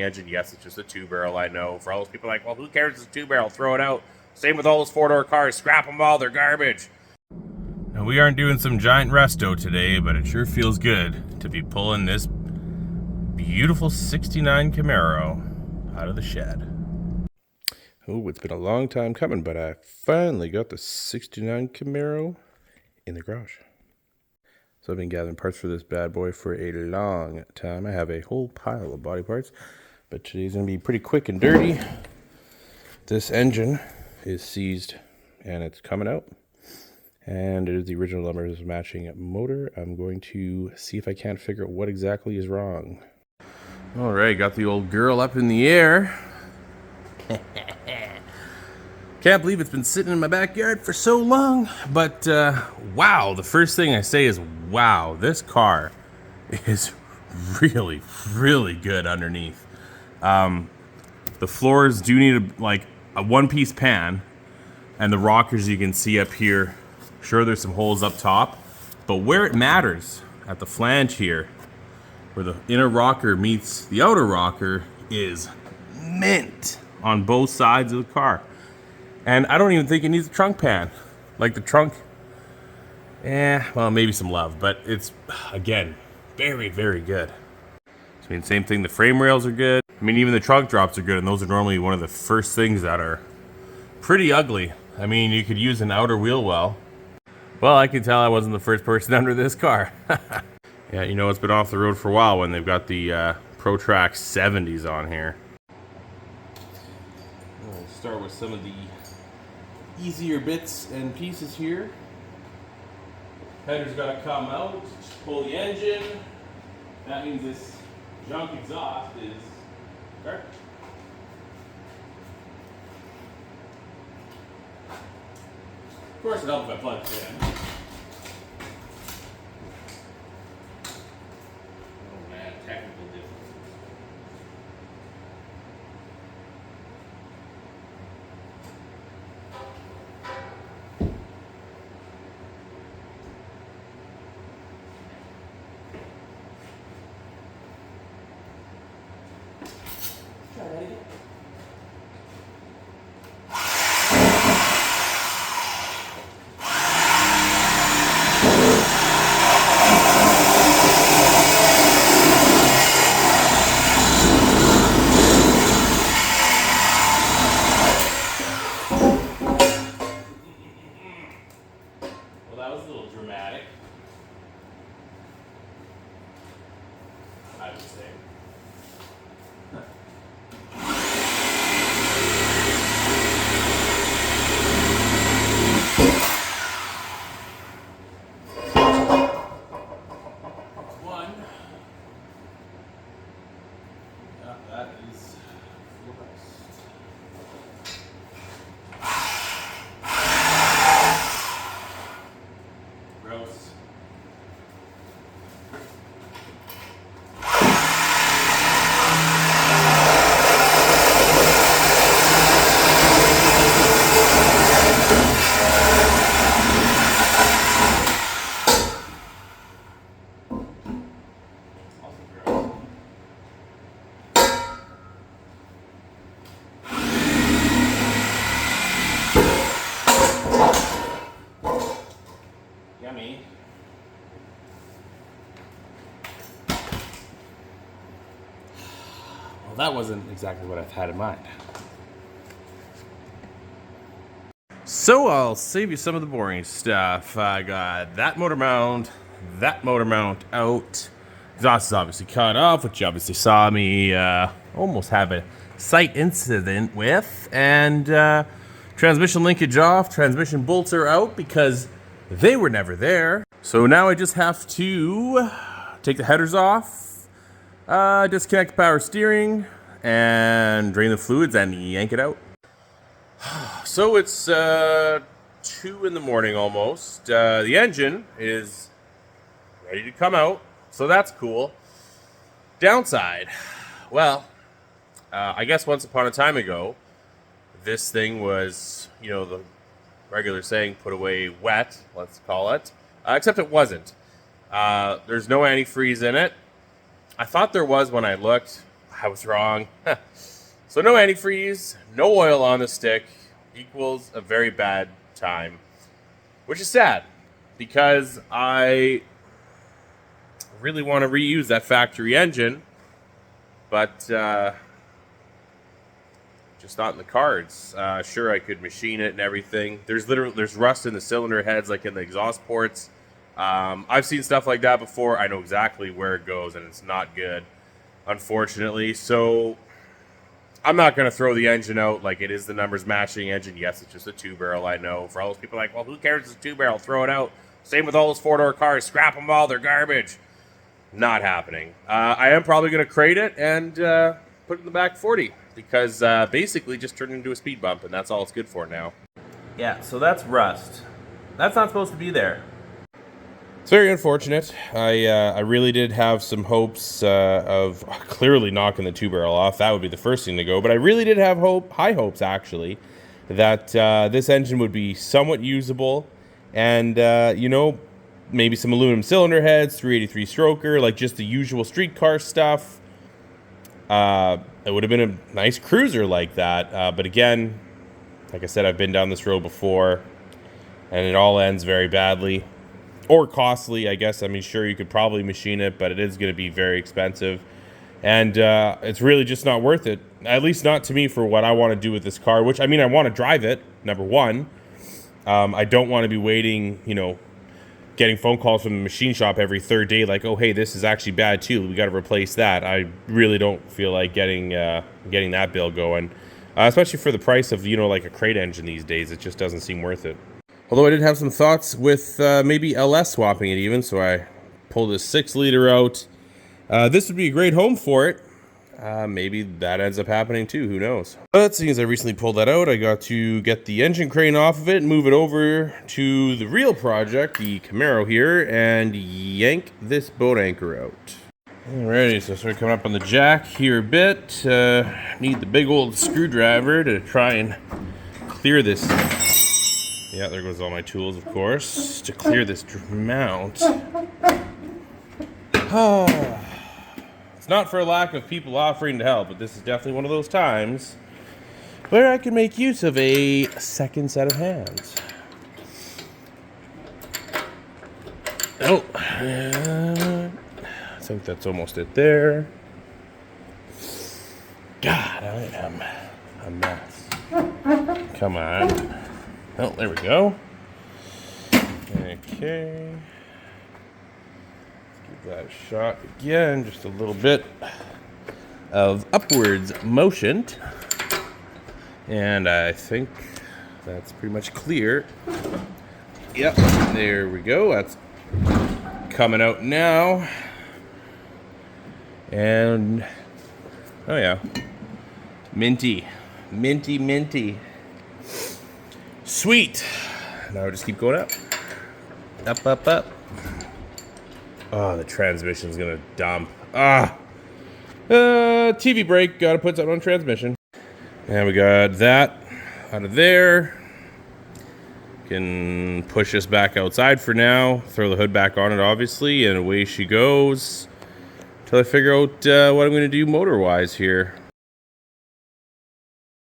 engine. Yes, it's just a 2-barrel, I know. For all those people like, well, who cares? It's a 2-barrel, throw it out. Same with all those 4-door cars, scrap them all, they're garbage. Now, we aren't doing some giant resto today, but it sure feels good to be pulling this beautiful 69 Camaro out of the shed. Oh, it's been a long time coming, but I finally got the 69 Camaro in the garage. So I've been gathering parts for this bad boy for a long time. I have a whole pile of body parts, but today's gonna be pretty quick and dirty. This engine is seized and it's coming out. And it is the original numbers matching motor. I'm going to see if I can't figure out what exactly is wrong. All right, got the old girl up in the air. Can't believe it's been sitting in my backyard for so long, but wow, the first thing I say is, wow, this car is really, really good underneath. The floors do need a one-piece pan, and the rockers you can see up here, sure there's some holes up top, but where it matters, at the flange here, where the inner rocker meets the outer rocker, is mint on both sides of the car. And I don't even think it needs a trunk pan. Like the trunk, well, maybe some love, but it's, again, very, very good. I mean, same thing, the frame rails are good. I mean, even the trunk drops are good, and those are normally one of the first things that are pretty ugly. I mean, you could use an outer wheel well. Well, I can tell I wasn't the first person under this car. Yeah, you know, it's been off the road for a while when they've got the ProTrack 70s on here. We'll start with some of the easier bits and pieces here. Header's got to come out, pull the engine. That means this junk exhaust is garbage. Of course, it helps if I plug it in. Oh man, technical difficulties. Well, that was a little dramatic, I would say. One. Yeah, that is gross. Yummy. Well, that wasn't exactly what I've had in mind. So I'll save you some of the boring stuff. I got that motor mount out. Exhaust is obviously cut off, which you obviously saw me almost have a slight incident with. And transmission linkage off, transmission bolts are out because they were never there. So now I just have to take the headers off, disconnect the power steering, and drain the fluids and yank it out. So it's 2 in the morning almost. The engine is ready to come out, so that's cool. Downside, well, I guess once upon a time ago, this thing was, you know, the regular saying, put away wet, let's call it, except it wasn't. There's no antifreeze in it. I thought there was when I looked. I was wrong. So no antifreeze, no oil on the stick equals a very bad time, which is sad because I really want to reuse that factory engine, but just not in the cards. Sure, I could machine it and everything. There's rust in the cylinder heads, like in the exhaust ports. I've seen stuff like that before. I know exactly where it goes, and it's not good, unfortunately. So I'm not going to throw the engine out like it is the numbers matching engine. Yes, it's just a 2-barrel, I know. For all those people like, well, who cares? It's a 2-barrel. Throw it out. Same with all those 4-door cars. Scrap them all. They're garbage. Not happening. I am probably going to crate it and put it in the back 40 because basically just turned into a speed bump, and that's all it's good for now. Yeah, so that's rust. That's not supposed to be there. It's very unfortunate. I really did have some hopes of clearly knocking the 2-barrel off. That would be the first thing to go. But I really did have high hopes, actually, that this engine would be somewhat usable. And, maybe some aluminum cylinder heads, 383 stroker, like just the usual street car stuff. It would have been a nice cruiser like that. But again, like I said, I've been down this road before, and it all ends very badly. Or costly, I guess. I mean, sure, you could probably machine it, but it is going to be very expensive. And it's really just not worth it. At least not to me for what I want to do with this car. Which, I mean, I want to drive it, number one. I don't want to be waiting, getting phone calls from the machine shop every third day like, oh, hey, this is actually bad too. We got to replace that. I really don't feel like getting that bill going. Especially for the price of, like a crate engine these days. It just doesn't seem worth it. Although I did have some thoughts with maybe LS swapping it even, so I pulled a 6-liter out. This would be a great home for it. Maybe that ends up happening too, who knows. But seeing as I recently pulled that out, I got to get the engine crane off of it and move it over to the real project, the Camaro here, and yank this boat anchor out. Alrighty, so start coming up on the jack here a bit. Need the big old screwdriver to try and clear this. Yeah, there goes all my tools, of course, to clear this mount. It's not for a lack of people offering to help, but this is definitely one of those times where I can make use of a second set of hands. Oh, I think that's almost it there. God, I am a mess. Come on. Oh, there we go. Okay. Let's give that a shot again. Just a little bit of upwards motion. And I think that's pretty much clear. Yep, there we go. That's coming out now. And, oh yeah. Minty. Minty, minty. Sweet. Now I just keep going up. Up, up, up. Oh, the transmission's gonna dump. TV brake. Gotta put that on transmission. And we got that out of there. Can push this back outside for now. Throw the hood back on it, obviously, and away she goes. Until I figure out what I'm gonna do motor-wise here.